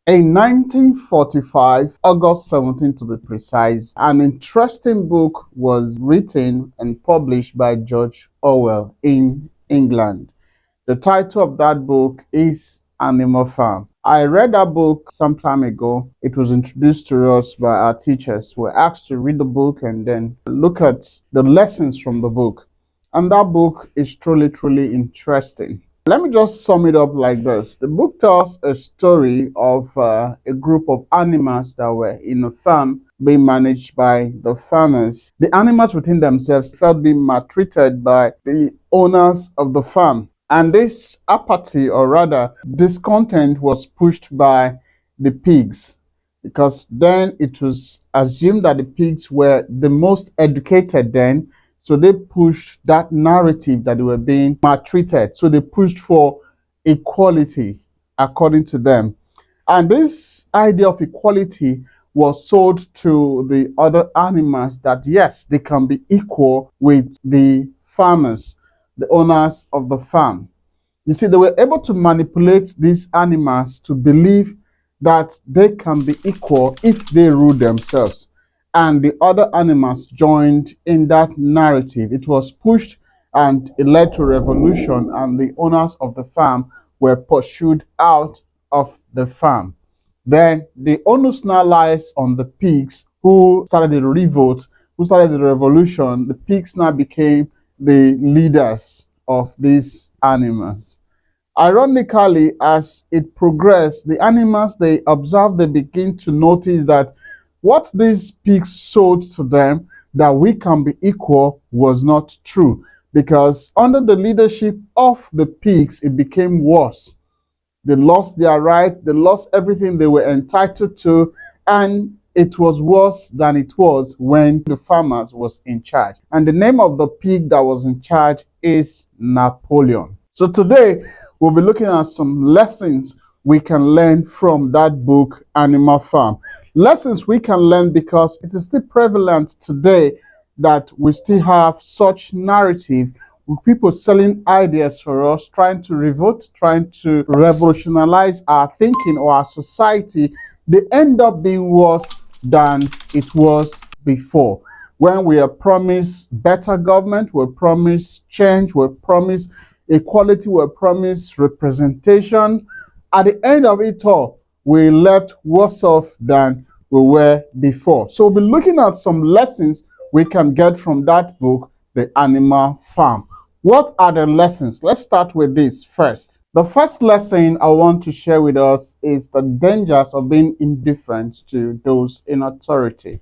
In 1945, August 17 to be precise, an interesting book was written and published by George Orwell in England. The title of that book is Animal Farm. I read that book some time ago. It was introduced to us by our teachers. We're asked to read the book and then look at the lessons from the book. And that book is truly, truly interesting. Let me just sum it up like this. The book tells a story of a group of animals that were in a farm being managed by the farmers. The animals within themselves felt being maltreated by the owners of the farm. And this apathy, or rather discontent, was pushed by the pigs, because then it was assumed that the pigs were the most educated then. So they pushed that narrative that they were being maltreated. So they pushed for equality, according to them. And this idea of equality was sold to the other animals, that yes, they can be equal with the farmers, the owners of the farm. You see, they were able to manipulate these animals to believe that they can be equal if they rule themselves. And the other animals joined in that narrative. It was pushed and it led to revolution, and the owners of the farm were pursued out of the farm. Then the onus now lies on the pigs who started the revolt, who started the revolution. The pigs now became the leaders of these animals. Ironically, as it progressed, the animals they observed, they begin to notice that what these pigs sold to them, that we can be equal, was not true. Because under the leadership of the pigs, it became worse. They lost their right, they lost everything they were entitled to, and it was worse than it was when the farmers was in charge. And the name of the pig that was in charge is Napoleon. So today we'll be looking at some lessons we can learn from that book, Animal Farm. Lessons we can learn because it is still prevalent today that we still have such narrative with people selling ideas for us, trying to revolt, trying to revolutionize our thinking or our society. They end up being worse than it was before. When we are promised better government, we're promised change, we're promised equality, we're promised representation. At the end of it all, we left worse off than we were before. So we'll be looking at some lessons we can get from that book, The Animal Farm. What are the lessons? Let's start with this first. The first lesson I want to share with us is the dangers of being indifferent to those in authority.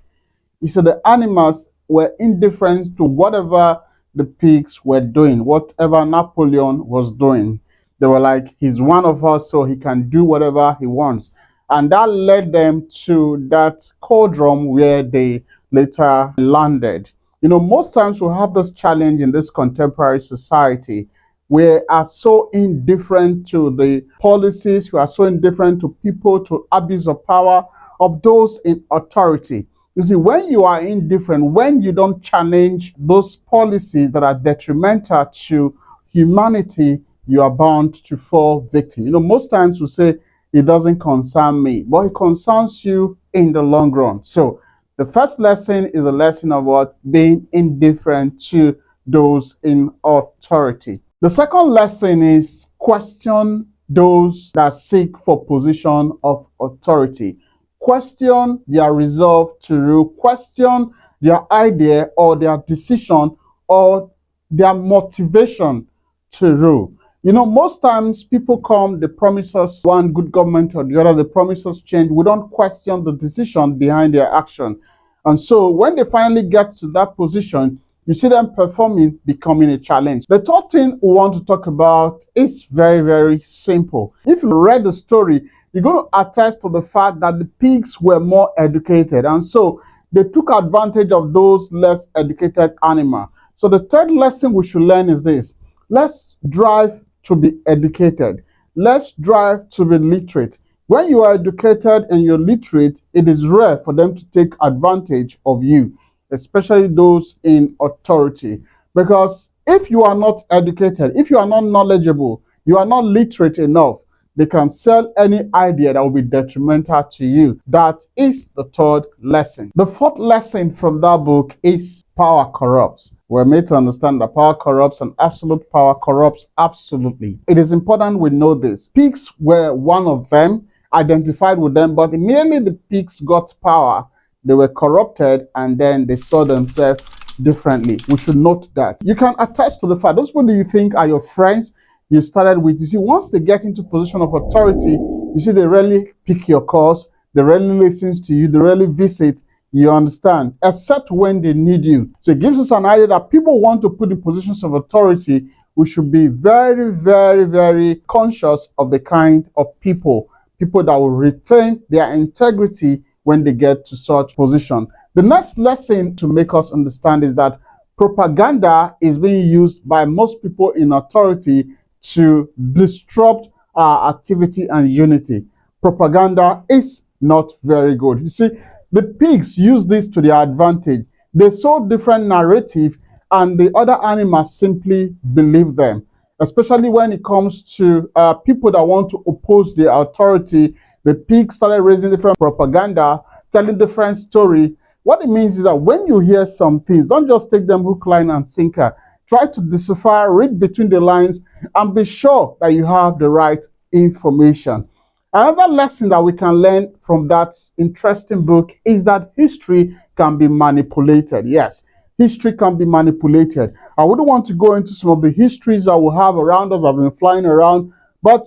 You see, the animals were indifferent to whatever the pigs were doing, whatever Napoleon was doing. They were like, he's one of us, so he can do whatever he wants. And that led them to that cauldron where they later landed. You know, most times we have this challenge in this contemporary society. We are so indifferent to the policies, we are so indifferent to people, to abuse of power of those in authority. You see, when you are indifferent, when you don't challenge those policies that are detrimental to humanity, you are bound to fall victim. You know, most times we say, it doesn't concern me, but it concerns you in the long run. So the first lesson is a lesson about being indifferent to those in authority. The second lesson is question those that seek for position of authority. Question their resolve to rule, question their idea or their decision or their motivation to rule. You know, most times people come, they promise us one good government or the other, they promise us change. We don't question the decision behind their action. And so when they finally get to that position, you see them performing, becoming a challenge. The third thing we want to talk about is very, very simple. If you read the story, you're going to attest to the fact that the pigs were more educated. And so they took advantage of those less educated animals. So the third lesson we should learn is this. Let's drive to be educated. Let's drive to be literate. When you are educated and you're literate, it is rare for them to take advantage of you, especially those in authority. Because if you are not educated, if you are not knowledgeable, you are not literate enough, They can sell any idea that will be detrimental to you. That is the third lesson. The fourth lesson from that book is power corrupts. We're made to understand that power corrupts and absolute power corrupts absolutely. It is important we know this. Pigs were one of them, identified with them, but immediately the pigs got power, they were corrupted and then they saw themselves differently. We should note that. You can attest to the fact, those people you think are your friends, you started with, you see, once they get into position of authority, you see, they rarely pick your calls, they rarely listen to you, they rarely visit, you understand, except when they need you. So it gives us an idea that people want to put in positions of authority. We should be very, very, very conscious of the kind of people that will retain their integrity when they get to such position. The next lesson to make us understand is that propaganda is being used by most people in authority to disrupt our activity and unity. Propaganda is not very good. You see, the pigs use this to their advantage. They sold different narrative and the other animals simply believe them, especially when it comes to people that want to oppose the authority. The pigs started raising different propaganda, telling different story. What it means is that when you hear some things, don't just take them hook, line, and sinker. Try to decipher, read between the lines, and be sure that you have the right information. Another lesson that we can learn from that interesting book is that history can be manipulated. Yes, history can be manipulated. I wouldn't want to go into some of the histories that we have around us, have been flying around, but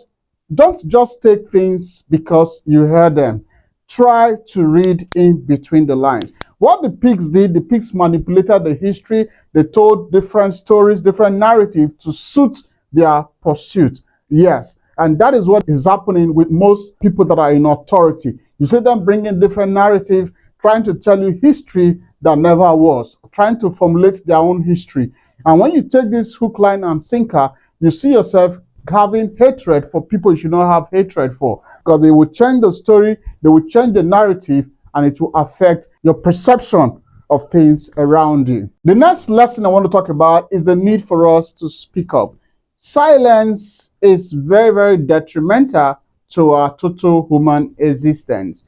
don't just take things because you heard them. Try to read in between the lines. What the pigs did, the pigs manipulated the history. They told different stories, different narratives to suit their pursuit. Yes, and that is what is happening with most people that are in authority. You see them bringing different narrative, trying to tell you history that never was, trying to formulate their own history. And when you take this hook, line, and sinker, you see yourself having hatred for people you should not have hatred for, because they will change the story, they will change the narrative, and it will affect your perception of things around you. The next lesson I want to talk about is the need for us to speak up. Silence is very, very detrimental to our total human existence.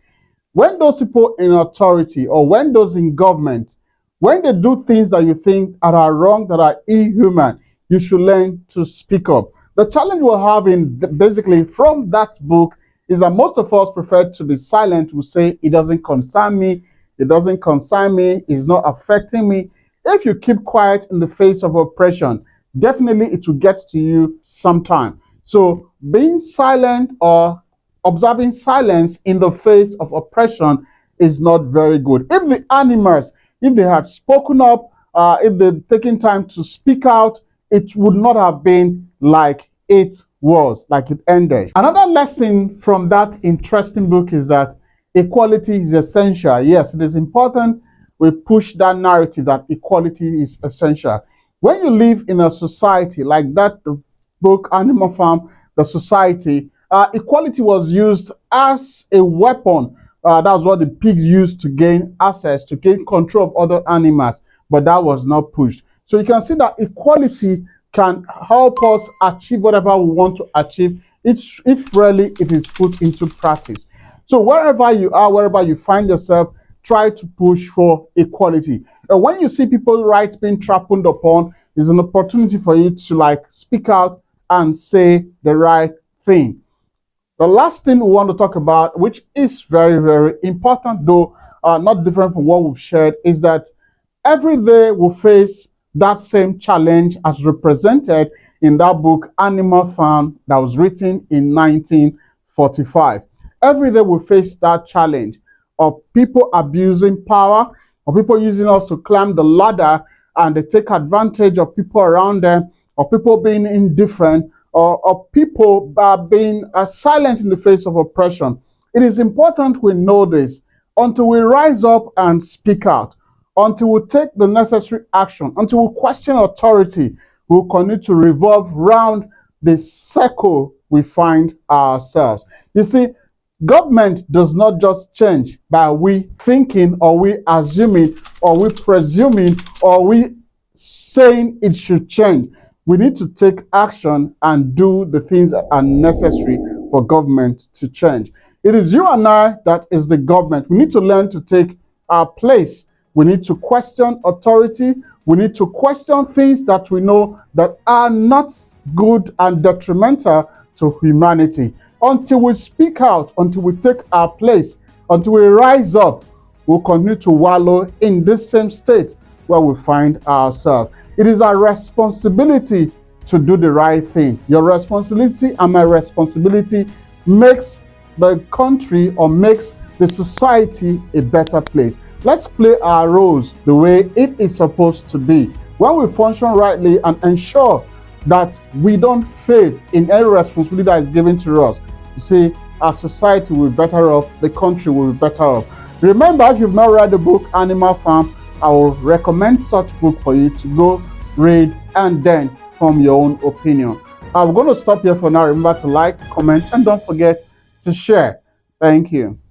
When those people in authority or when those in government, when they do things that you think are wrong, that are inhuman, you should learn to speak up. The challenge we're having basically from that book is that most of us prefer to be silent. We say, it doesn't concern me, it doesn't concern me, it's not affecting me. If you keep quiet in the face of oppression, definitely it will get to you sometime. So being silent or observing silence in the face of oppression is not very good. If the animals, if they had spoken up, if they'd taken time to speak out, it would not have been like it was, like it ended. Another lesson from that interesting book is that equality is essential. Yes, it is important we push that narrative that equality is essential. When you live in a society like that, the book Animal Farm, the society, equality was used as a weapon. That's what the pigs used to gain access, to gain control of other animals, but that was not pushed. So you can see that equality can help us achieve whatever we want to achieve, if really it is put into practice. So wherever you are, wherever you find yourself, try to push for equality. And when you see people's rights being trampled upon, it's an opportunity for you to speak out and say the right thing. The last thing we want to talk about, which is very, very important, though not different from what we've shared, is that every day we face that same challenge as represented in that book, Animal Farm, that was written in 1945. Every day we face that challenge of people abusing power, of people using us to climb the ladder and they take advantage of people around them, or people being indifferent, or people being silent in the face of oppression. It is important we know this. Until we rise up and speak out, until we take the necessary action, until we question authority, we will continue to revolve round the circle we find ourselves. You see, government does not just change by we thinking, or we assuming, or we presuming, or we saying it should change. We need to take action and do the things that are necessary for government to change. It is you and I that is the government. We need to learn to take our place. We need to question authority. We need to question things that we know that are not good and detrimental to humanity. Until we speak out, until we take our place, until we rise up, we'll continue to wallow in this same state where we find ourselves. It is our responsibility to do the right thing. Your responsibility and my responsibility makes the country or makes the society a better place. Let's play our roles the way it is supposed to be. When we function rightly and ensure that we don't fail in any responsibility that is given to us, you see, our society will be better off, the country will be better off. Remember, if you've not read the book Animal Farm, I will recommend such book for you to go read and then form your own opinion. I'm going to stop here for now. Remember to like, comment, and don't forget to share. Thank you.